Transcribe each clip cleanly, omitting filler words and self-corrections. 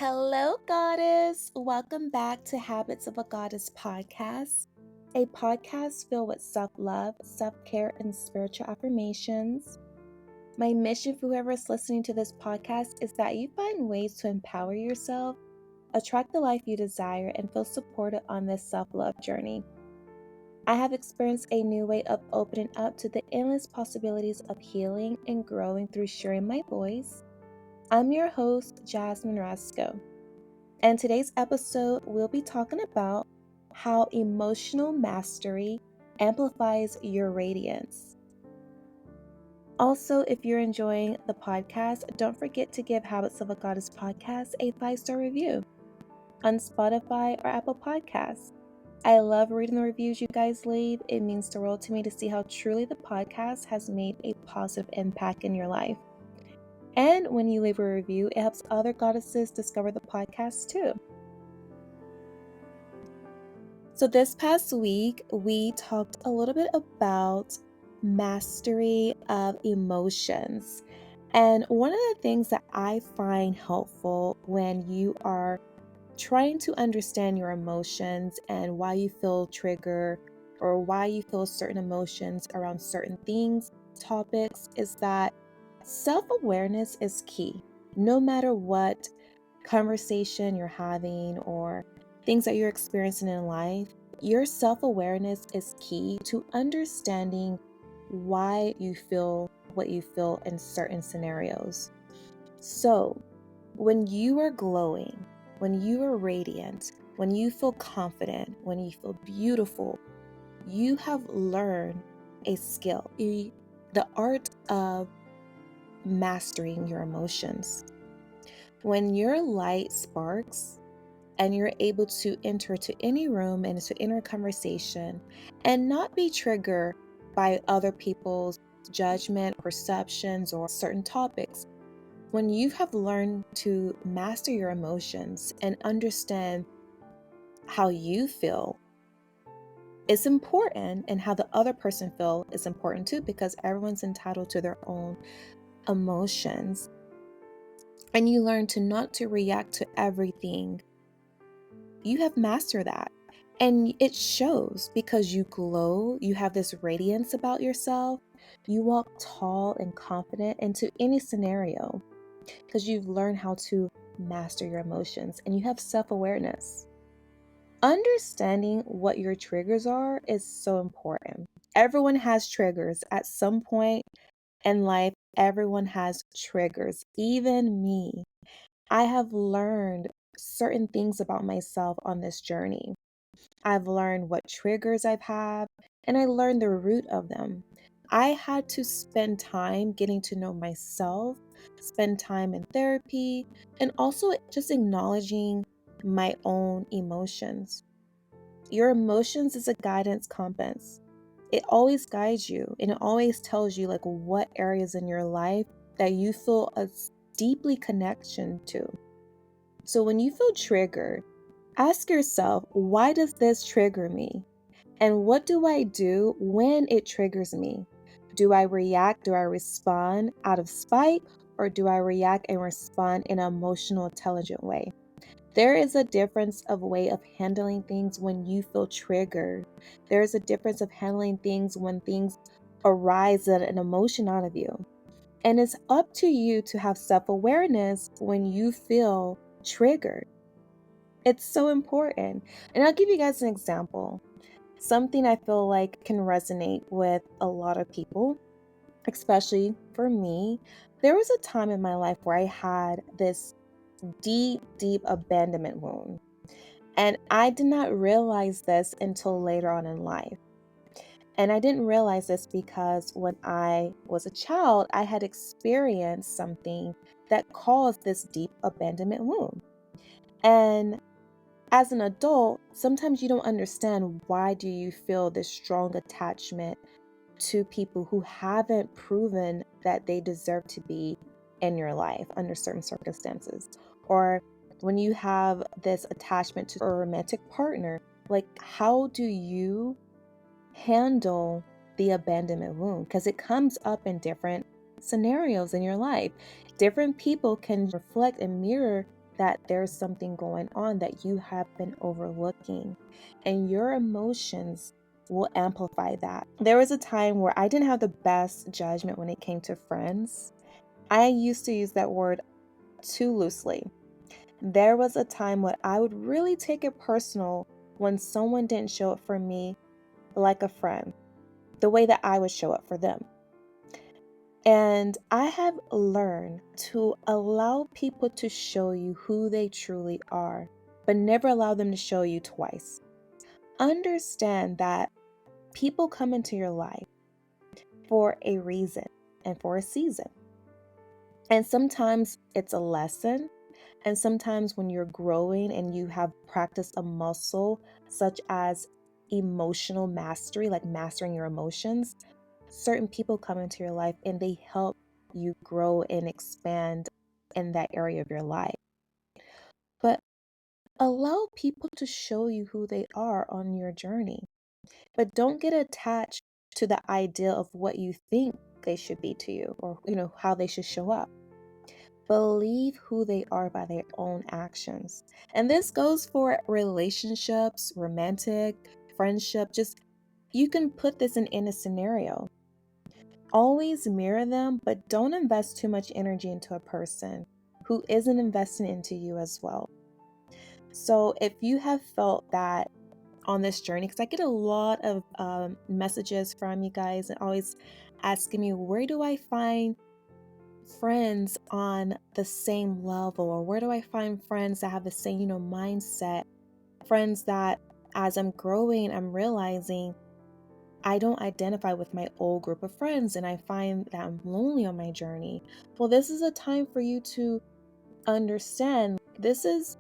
Hello, Goddess. Welcome back to Habits of a Goddess podcast, a podcast filled with self love, self care, and spiritual affirmations. My mission for whoever is listening to this podcast is that you find ways to empower yourself, attract the life you desire, and feel supported on this self love journey. I have experienced a new way of opening up to the endless possibilities of healing and growing through sharing my voice. I'm your host, Jasmine Rasco. And today's episode, we'll be talking about how emotional mastery amplifies your radiance. Also, if you're enjoying the podcast, don't forget to give Habits of a Goddess podcast a 5-star review on Spotify or Apple Podcasts. I love reading the reviews you guys leave. It means the world to me to see how truly the podcast has made a positive impact in your life. And when you leave a review, it helps other goddesses discover the podcast too. So this past week, we talked a little bit about mastery of emotions. And one of the things that I find helpful when you are trying to understand your emotions and why you feel triggered or why you feel certain emotions around certain things, topics, is that self-awareness is key. No matter what conversation you're having or things that you're experiencing in life, your self-awareness is key to understanding why you feel what you feel in certain scenarios. So, when you are glowing, when you are radiant, when you feel confident, when you feel beautiful, you have learned a skill, the art of mastering your emotions. When your light sparks and you're able to enter to any room and to enter a conversation and not be triggered by other people's judgment, perceptions, or certain topics, when you have learned to master your emotions and understand how you feel, it's important, and how the other person feels is important too, because everyone's entitled to their own emotions. And you learn to not to react to everything. You have mastered that. And it shows because you glow, you have this radiance about yourself. You walk tall and confident into any scenario because you've learned how to master your emotions and you have self-awareness. Understanding what your triggers are is so important. Everyone has triggers at some point in life. Everyone has triggers, even me. I have learned certain things about myself on this journey. I've learned what triggers I've had, and I learned the root of them. I had to spend time getting to know myself, spend time in therapy, and also just acknowledging my own emotions. Your emotions is a guidance compass. It always guides you, and it always tells you like what areas in your life that you feel a deeply connection to. So when you feel triggered, ask yourself, why does this trigger me? And what do I do when it triggers me? Do I react? Do I respond out of spite? Or do I react and respond in an emotional, intelligent way? There is a difference of way of handling things when you feel triggered. There is a difference of handling things when things arise that an emotion out of you. And it's up to you to have self-awareness when you feel triggered. It's so important. And I'll give you guys an example. Something I feel like can resonate with a lot of people, especially for me. There was a time in my life where I had this deep abandonment wound. And I did not realize this until later on in life. And I didn't realize this because when I was a child, I had experienced something that caused this deep abandonment wound. And as an adult, sometimes you don't understand why do you feel this strong attachment to people who haven't proven that they deserve to be in your life under certain circumstances. Or when you have this attachment to a romantic partner, like how do you handle the abandonment wound? Because it comes up in different scenarios in your life. Different people can reflect and mirror that there's something going on that you have been overlooking, and your emotions will amplify that. There was a time where I didn't have the best judgment when it came to friends. I used to use that word too loosely. There was a time when I would really take it personal when someone didn't show up for me like a friend, the way that I would show up for them. And I have learned to allow people to show you who they truly are, but never allow them to show you twice. Understand that people come into your life for a reason and for a season. And sometimes it's a lesson. And sometimes when you're growing and you have practiced a muscle, such as emotional mastery, like mastering your emotions, certain people come into your life and they help you grow and expand in that area of your life. But allow people to show you who they are on your journey. But don't get attached to the idea of what you think they should be to you, or how they should show up. Believe who they are by their own actions. And this goes for relationships, romantic, friendship. Just you can put this in any scenario. Always mirror them, but don't invest too much energy into a person who isn't investing into you as well. So if you have felt that on this journey, because I get a lot of messages from you guys and always asking me, where do I find friends on the same level, or where do I find friends that have the same mindset, friends that as I'm growing I'm realizing I don't identify with my old group of friends and I find that I'm lonely on my journey. Well, this is a time for you to understand this is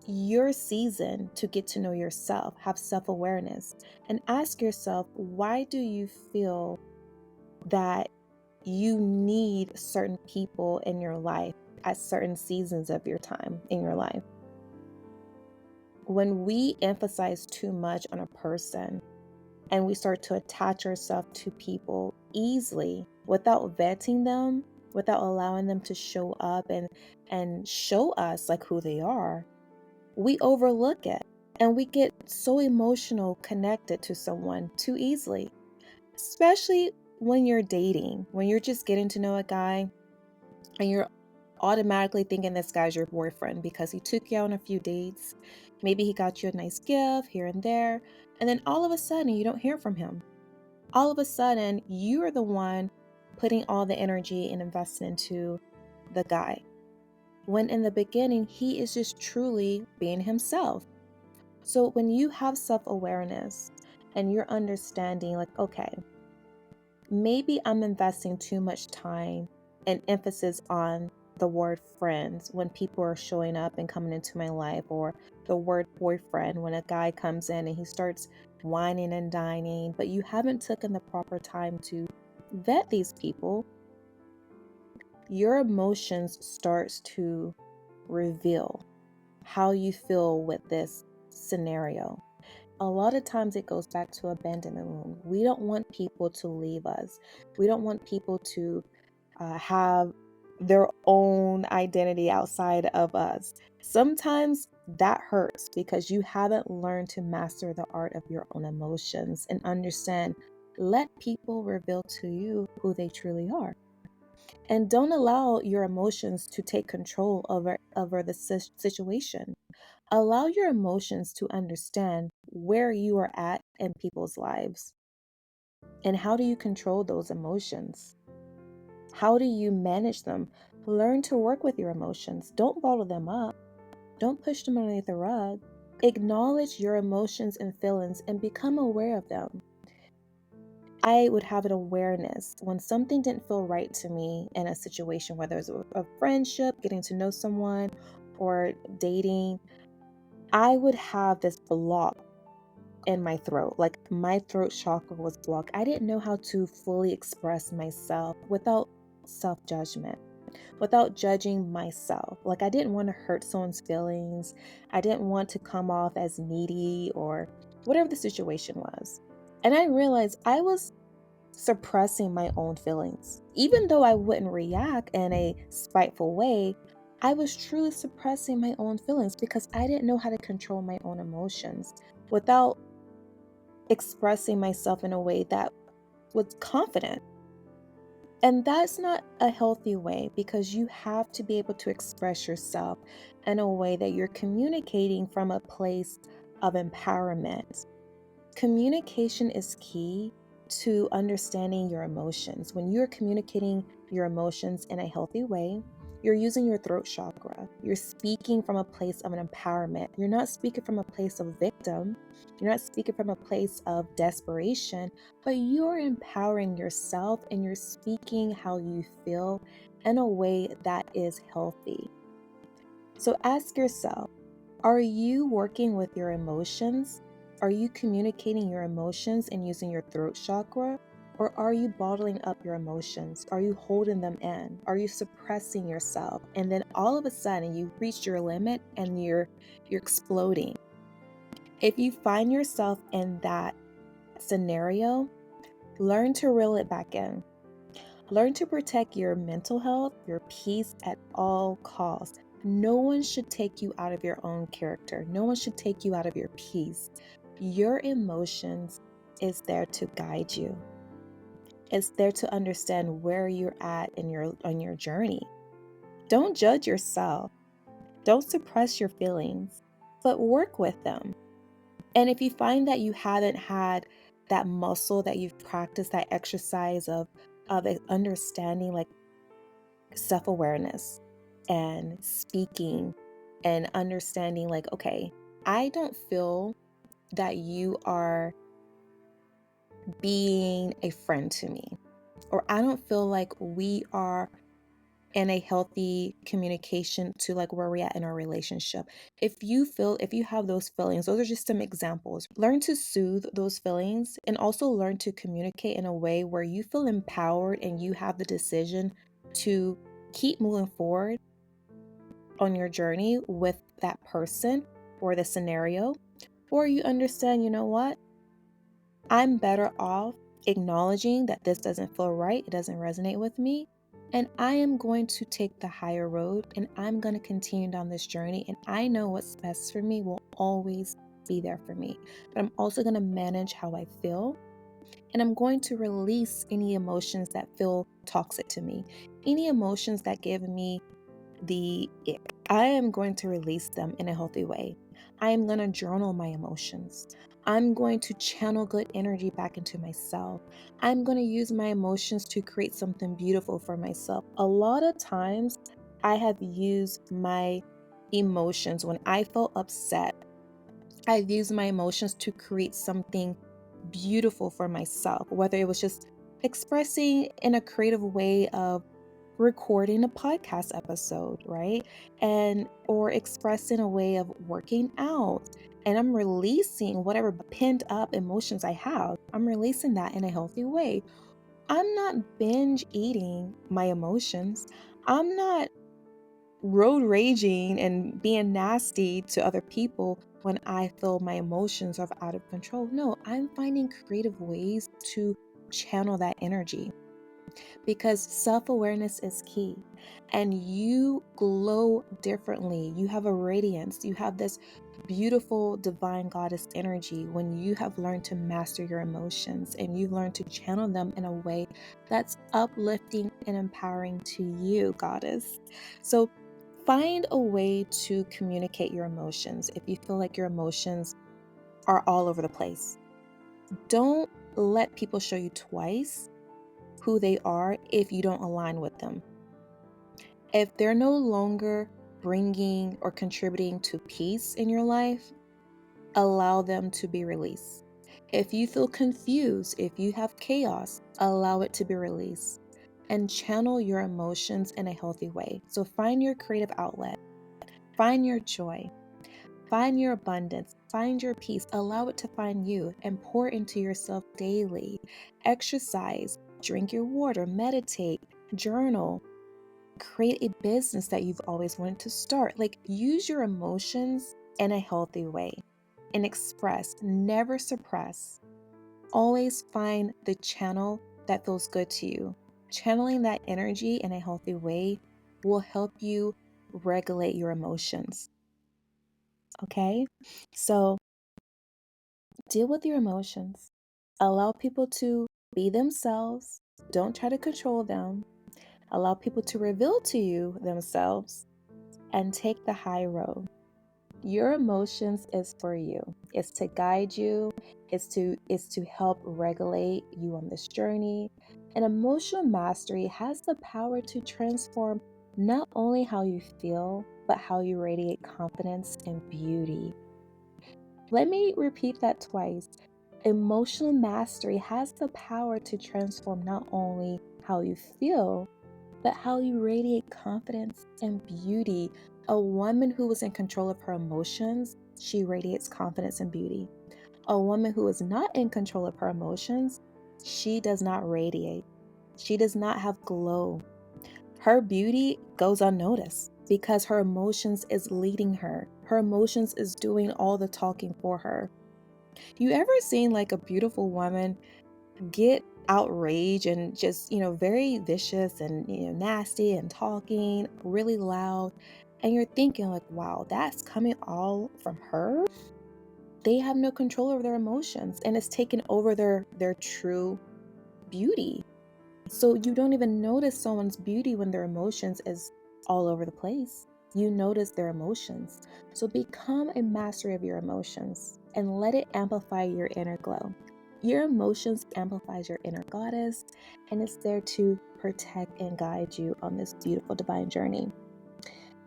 your season to get to know yourself, have self-awareness, and ask yourself, why do you feel that you need certain people in your life at certain seasons of your time in your life? When we emphasize too much on a person and we start to attach ourselves to people easily without vetting them, without allowing them to show up and show us like who they are, we overlook it and we get so emotional connected to someone too easily, especially when you're dating, when you're just getting to know a guy and you're automatically thinking this guy's your boyfriend because he took you on a few dates. Maybe he got you a nice gift here and there. And then all of a sudden, you don't hear from him. All of a sudden, you are the one putting all the energy and investing into the guy. When in the beginning, he is just truly being himself. So when you have self-awareness and you're understanding, like, okay, maybe I'm investing too much time and emphasis on the word friends when people are showing up and coming into my life, or the word boyfriend when a guy comes in and he starts whining and dining, but you haven't taken the proper time to vet these people. Your emotions starts to reveal how you feel with this scenario. A lot of times it goes back to abandonment wound. We don't want people to leave us. We don't want people to have their own identity outside of us. Sometimes that hurts because you haven't learned to master the art of your own emotions and understand. Let people reveal to you who they truly are. And don't allow your emotions to take control over the situation. Allow your emotions to understand where you are at in people's lives. And how do you control those emotions? How do you manage them? Learn to work with your emotions. Don't bottle them up. Don't push them underneath the rug. Acknowledge your emotions and feelings and become aware of them. I would have an awareness when something didn't feel right to me in a situation, whether it's a friendship, getting to know someone, or dating. I would have this block in my throat. Like my throat chakra was blocked. I didn't know how to fully express myself without self judgment, without judging myself. Like I didn't want to hurt someone's feelings. I didn't want to come off as needy or whatever the situation was. And I realized I was suppressing my own feelings. Even though I wouldn't react in a spiteful way, I was truly suppressing my own feelings because I didn't know how to control my own emotions without expressing myself in a way that was confident. And that's not a healthy way because you have to be able to express yourself in a way that you're communicating from a place of empowerment. Communication is key to understanding your emotions. When you're communicating your emotions in a healthy way, you're using your throat chakra. You're speaking from a place of an empowerment. You're not speaking from a place of victim. You're not speaking from a place of desperation, but you're empowering yourself and you're speaking how you feel in a way that is healthy. So ask yourself, are you working with your emotions? Are you communicating your emotions and using your throat chakra? Or are you bottling up your emotions? Are you holding them in? Are you suppressing yourself? And then all of a sudden you reach your limit and you're exploding. If you find yourself in that scenario, learn to reel it back in. Learn to protect your mental health, your peace at all costs. No one should take you out of your own character. No one should take you out of your peace. Your emotions is there to guide you. It's there to understand where you're at in your journey. Don't judge yourself. Don't suppress your feelings, but work with them. And if you find that you haven't had that muscle that you've practiced, that exercise of understanding, like self-awareness and speaking and understanding, like, okay, I don't feel that you are being a friend to me, or I don't feel like we are in a healthy communication to like where we're at in our relationship. If you have those feelings, those are just some examples. Learn to soothe those feelings and also learn to communicate in a way where you feel empowered and you have the decision to keep moving forward on your journey with that person or the scenario, or you understand, you know what? I'm better off acknowledging that this doesn't feel right, it doesn't resonate with me, and I am going to take the higher road and I'm going to continue down this journey. And I know what's best for me will always be there for me, but I'm also going to manage how I feel. And I'm going to release any emotions that feel toxic to me, any emotions that give me the ick. I am going to release them in a healthy way. I am going to journal my emotions. I'm going to channel good energy back into myself. I'm going to use my emotions to create something beautiful for myself. A lot of times, I have used my emotions when I felt upset. I've used my emotions to create something beautiful for myself, whether it was just expressing in a creative way of recording a podcast episode, right? And or express in a way of working out. And I'm releasing whatever pinned up emotions I have. I'm releasing that in a healthy way. I'm not binge eating my emotions. I'm not road raging and being nasty to other people when I feel my emotions are out of control. No, I'm finding creative ways to channel that energy, because self-awareness is key, and you glow differently. You have a radiance, you have this beautiful divine goddess energy when you have learned to master your emotions and you've learned to channel them in a way that's uplifting and empowering to you, goddess. So find a way to communicate your emotions. If you feel like your emotions are all over the place, don't let people show you twice who they are if you don't align with them. If they're no longer bringing or contributing to peace in your life, allow them to be released. If you feel confused, if you have chaos, allow it to be released and channel your emotions in a healthy way. So find your creative outlet, find your joy, find your abundance, find your peace, allow it to find you, and pour into yourself daily. Exercise, drink your water, meditate, journal, create a business that you've always wanted to start. Like, use your emotions in a healthy way and express, never suppress. Always find the channel that feels good to you. Channeling that energy in a healthy way will help you regulate your emotions. Okay? So deal with your emotions. Allow people to be themselves. Don't try to control them. Allow people to reveal to you themselves and take the high road. Your emotions is for you. It's to guide you. It's to help regulate you on this journey. And emotional mastery has the power to transform not only how you feel, but how you radiate confidence and beauty. Let me repeat that twice. Emotional mastery has the power to transform not only how you feel, but how you radiate confidence and beauty. A woman who is in control of her emotions, she radiates confidence and beauty. A woman who is not in control of her emotions, she does not radiate. She does not have glow. Her beauty goes unnoticed because her emotions is leading her. Her emotions is doing all the talking for her. You ever seen like a beautiful woman get outraged and just, very vicious and, nasty and talking really loud? And you're thinking like, wow, that's coming all from her. They have no control over their emotions and it's taken over their true beauty. So you don't even notice someone's beauty when their emotions is all over the place. You notice their emotions. So become a master of your emotions and let it amplify your inner glow. Your emotions amplifies your inner goddess and it's there to protect and guide you on this beautiful divine journey.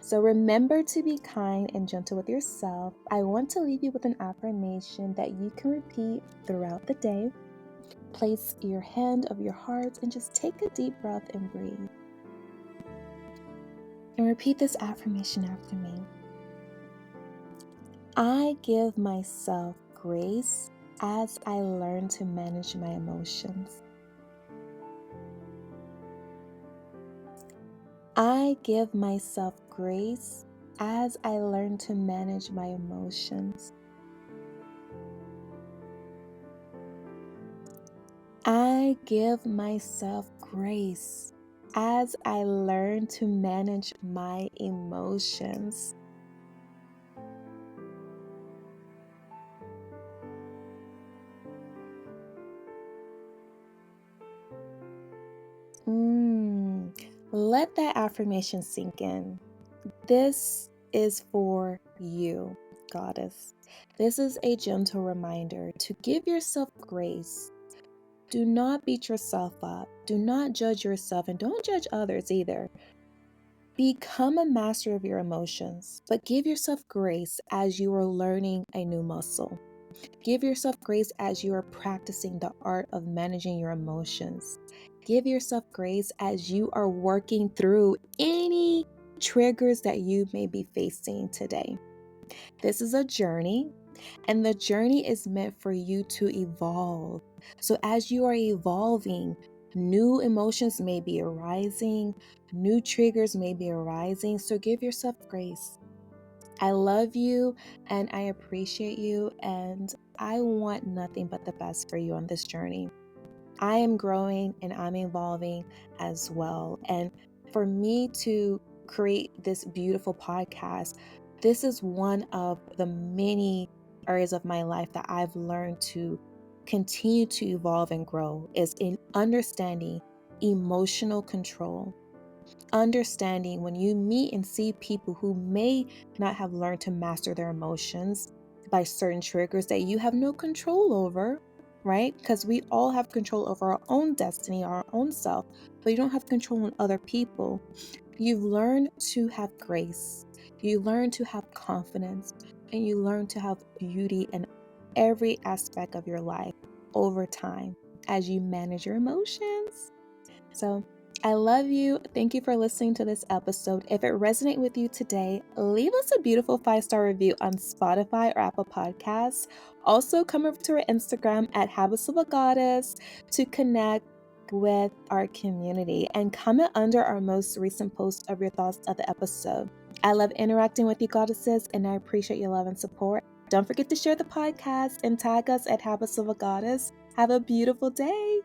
So remember to be kind and gentle with yourself. I want to leave you with an affirmation that you can repeat throughout the day. Place your hand over your heart and just take a deep breath and breathe. And repeat this affirmation after me. I give myself grace as I learn to manage my emotions. I give myself grace as I learn to manage my emotions. I give myself grace as I learn to manage my emotions. Let that affirmation sink in. This is for you, goddess. This is a gentle reminder to give yourself grace. Do not beat yourself up. Do not judge yourself and don't judge others either. Become a master of your emotions, but give yourself grace as you are learning a new muscle. Give yourself grace as you are practicing the art of managing your emotions. Give yourself grace as you are working through any triggers that you may be facing today. This is a journey, and the journey is meant for you to evolve. So, as you are evolving, new emotions may be arising, new triggers may be arising. So, give yourself grace. I love you and I appreciate you, and I want nothing but the best for you on this journey. I am growing and I'm evolving as well. And for me to create this beautiful podcast, this is one of the many areas of my life that I've learned to continue to evolve and grow is in understanding emotional control. Understanding when you meet and see people who may not have learned to master their emotions by certain triggers that you have no control over, right? Because we all have control over our own destiny, our own self, but you don't have control on other people. You've learned to have grace, you learn to have confidence, and you learn to have beauty in every aspect of your life over time as you manage your emotions. So, I love you. Thank you for listening to this episode. If it resonated with you today, leave us a beautiful 5-star review on Spotify or Apple Podcasts. Also, come over to our Instagram at Habits of a Goddess to connect with our community and comment under our most recent post of your thoughts of the episode. I love interacting with you, goddesses, and I appreciate your love and support. Don't forget to share the podcast and tag us at Habits of a Goddess. Have a beautiful day.